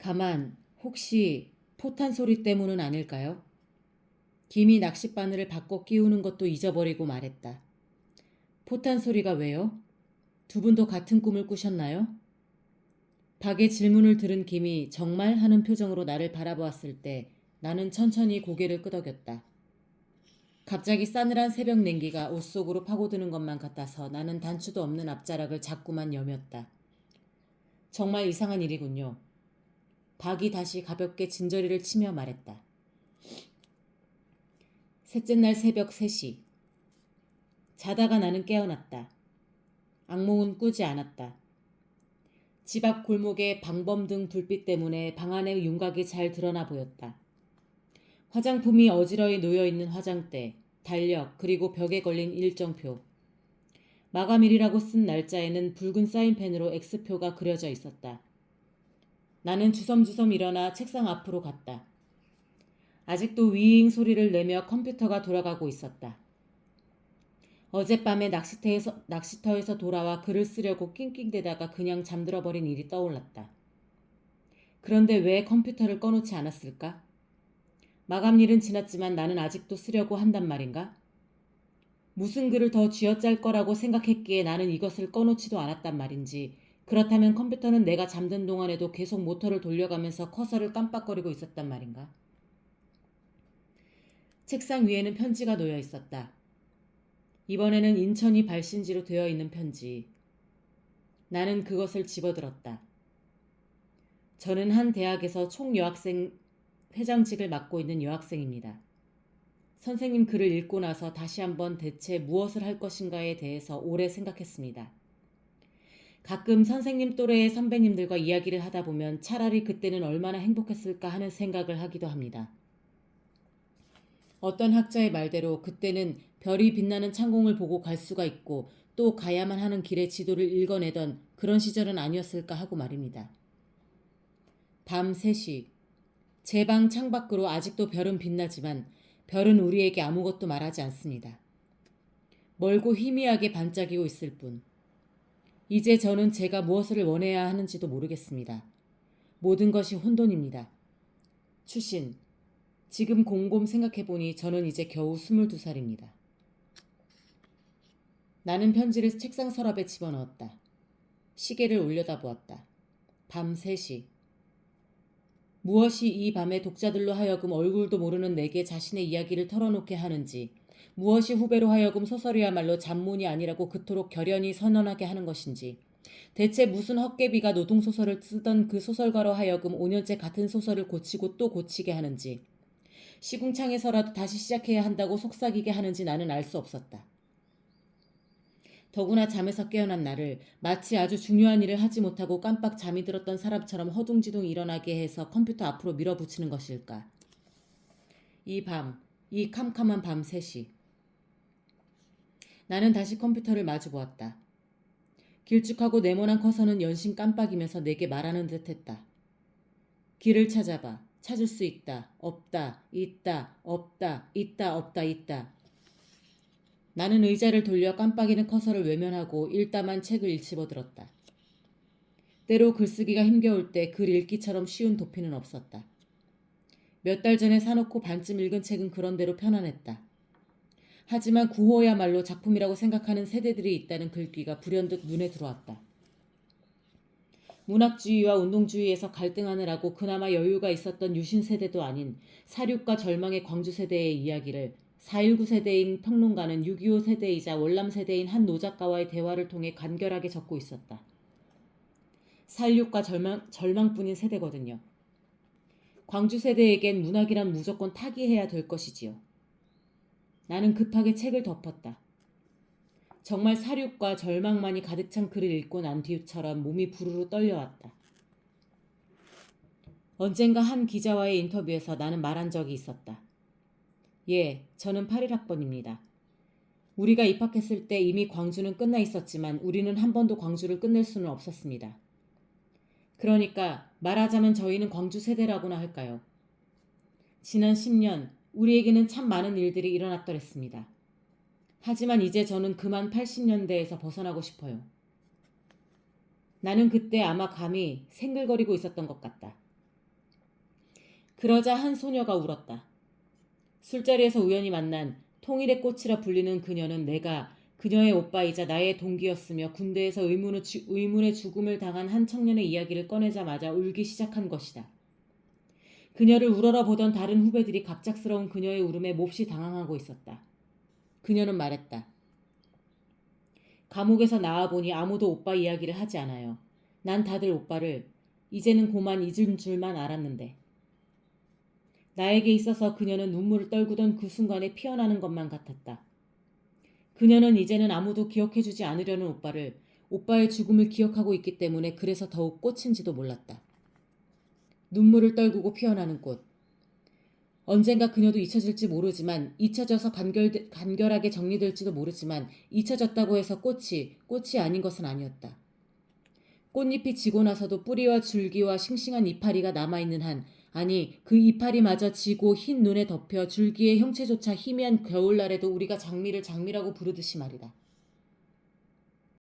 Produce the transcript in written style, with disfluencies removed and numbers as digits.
가만, 혹시 포탄 소리 때문은 아닐까요? 김이 낚싯바늘을 바꿔 끼우는 것도 잊어버리고 말했다. 포탄 소리가 왜요? 두 분도 같은 꿈을 꾸셨나요? 박의 질문을 들은 김이 정말 하는 표정으로 나를 바라보았을 때 나는 천천히 고개를 끄덕였다. 갑자기 싸늘한 새벽 냉기가 옷 속으로 파고드는 것만 같아서 나는 단추도 없는 앞자락을 자꾸만 여몄다. 정말 이상한 일이군요. 박이 다시 가볍게 진저리를 치며 말했다. 셋째 날 새벽 3시. 자다가 나는 깨어났다. 악몽은 꾸지 않았다. 집 앞 골목의 방범등 불빛 때문에 방 안의 윤곽이 잘 드러나 보였다. 화장품이 어지러이 놓여있는 화장대, 달력, 그리고 벽에 걸린 일정표. 마감일이라고 쓴 날짜에는 붉은 사인펜으로 X표가 그려져 있었다. 나는 주섬주섬 일어나 책상 앞으로 갔다. 아직도 윙 소리를 내며 컴퓨터가 돌아가고 있었다. 어젯밤에 낚시터에서 돌아와 글을 쓰려고 낑낑대다가 그냥 잠들어버린 일이 떠올랐다. 그런데 왜 컴퓨터를 꺼놓지 않았을까? 마감일은 지났지만 나는 아직도 쓰려고 한단 말인가? 무슨 글을 더 쥐어짤 거라고 생각했기에 나는 이것을 꺼놓지도 않았단 말인지, 그렇다면 컴퓨터는 내가 잠든 동안에도 계속 모터를 돌려가면서 커서를 깜빡거리고 있었단 말인가? 책상 위에는 편지가 놓여 있었다. 이번에는 인천이 발신지로 되어 있는 편지. 나는 그것을 집어들었다. 저는 한 대학에서 총여학생 회장직을 맡고 있는 여학생입니다. 선생님 글을 읽고 나서 다시 한번 대체 무엇을 할 것인가에 대해서 오래 생각했습니다. 가끔 선생님 또래의 선배님들과 이야기를 하다 보면 차라리 그때는 얼마나 행복했을까 하는 생각을 하기도 합니다. 어떤 학자의 말대로 그때는 별이 빛나는 창공을 보고 갈 수가 있고 또 가야만 하는 길의 지도를 읽어내던 그런 시절은 아니었을까 하고 말입니다. 밤 3시. 제 방 창밖으로 아직도 별은 빛나지만 별은 우리에게 아무것도 말하지 않습니다. 멀고 희미하게 반짝이고 있을 뿐. 이제 저는 제가 무엇을 원해야 하는지도 모르겠습니다. 모든 것이 혼돈입니다. 추신. 지금 곰곰 생각해보니 저는 이제 겨우 22살입니다. 나는 편지를 책상 서랍에 집어넣었다. 시계를 올려다보았다. 밤 3시. 무엇이 이 밤에 독자들로 하여금 얼굴도 모르는 내게 자신의 이야기를 털어놓게 하는지, 무엇이 후배로 하여금 소설이야말로 잡문이 아니라고 그토록 결연히 선언하게 하는 것인지, 대체 무슨 헛개비가 노동소설을 쓰던 그 소설가로 하여금 5년째 같은 소설을 고치고 또 고치게 하는지, 시궁창에서라도 다시 시작해야 한다고 속삭이게 하는지 나는 알 수 없었다. 더구나 잠에서 깨어난 나를 마치 아주 중요한 일을 하지 못하고 깜빡 잠이 들었던 사람처럼 허둥지둥 일어나게 해서 컴퓨터 앞으로 밀어붙이는 것일까. 이 밤, 이 캄캄한 밤 3시. 나는 다시 컴퓨터를 마주보았다. 길쭉하고 네모난 커서는 연신 깜빡이면서 내게 말하는 듯했다. 길을 찾아봐. 찾을 수 있다. 없다. 있다. 없다. 있다. 없다. 있다. 나는 의자를 돌려 깜빡이는 커서를 외면하고 일담한 책을 집어들었다. 때로 글쓰기가 힘겨울 때 글 읽기처럼 쉬운 도피는 없었다. 몇 달 전에 사놓고 반쯤 읽은 책은 그런대로 편안했다. 하지만 구호야말로 작품이라고 생각하는 세대들이 있다는 글귀가 불현듯 눈에 들어왔다. 문학주의와 운동주의에서 갈등하느라고 그나마 여유가 있었던 유신 세대도 아닌 사륙과 절망의 광주 세대의 이야기를 4.19 세대인 평론가는 6.25 세대이자 월남 세대인 한 노작가와의 대화를 통해 간결하게 적고 있었다. 살육과 절망뿐인 세대거든요. 광주 세대에겐 문학이란 무조건 타기해야 될 것이지요. 나는 급하게 책을 덮었다. 정말 사륙과 절망만이 가득 찬 글을 읽고 난 뒤처럼 몸이 부르르 떨려왔다. 언젠가 한 기자와의 인터뷰에서 나는 말한 적이 있었다. 예, 저는 81학번입니다. 우리가 입학했을 때 이미 광주는 끝나 있었지만 우리는 한 번도 광주를 끝낼 수는 없었습니다. 그러니까 말하자면 저희는 광주 세대라고나 할까요? 지난 10년 우리에게는 참 많은 일들이 일어났더랬습니다. 하지만 이제 저는 그만 80년대에서 벗어나고 싶어요. 나는 그때 아마 감히 생글거리고 있었던 것 같다. 그러자 한 소녀가 울었다. 술자리에서 우연히 만난 통일의 꽃이라 불리는 그녀는 내가 그녀의 오빠이자 나의 동기였으며 군대에서 의문의 죽음을 당한 한 청년의 이야기를 꺼내자마자 울기 시작한 것이다. 그녀를 우러러 보던 다른 후배들이 갑작스러운 그녀의 울음에 몹시 당황하고 있었다. 그녀는 말했다. 감옥에서 나와보니 아무도 오빠 이야기를 하지 않아요. 난 다들 오빠를 이제는 고만 잊은 줄만 알았는데. 나에게 있어서 그녀는 눈물을 떨구던 그 순간에 피어나는 것만 같았다. 그녀는 이제는 아무도 기억해주지 않으려는 오빠를 오빠의 죽음을 기억하고 있기 때문에 그래서 더욱 꽃인지도 몰랐다. 눈물을 떨구고 피어나는 꽃. 언젠가 그녀도 잊혀질지 모르지만 잊혀져서 간결하게 정리될지도 모르지만 잊혀졌다고 해서 꽃이 아닌 것은 아니었다. 꽃잎이 지고 나서도 뿌리와 줄기와 싱싱한 이파리가 남아있는 한 아니 그 이파리마저 지고 흰 눈에 덮여 줄기의 형체조차 희미한 겨울날에도 우리가 장미를 장미라고 부르듯이 말이다.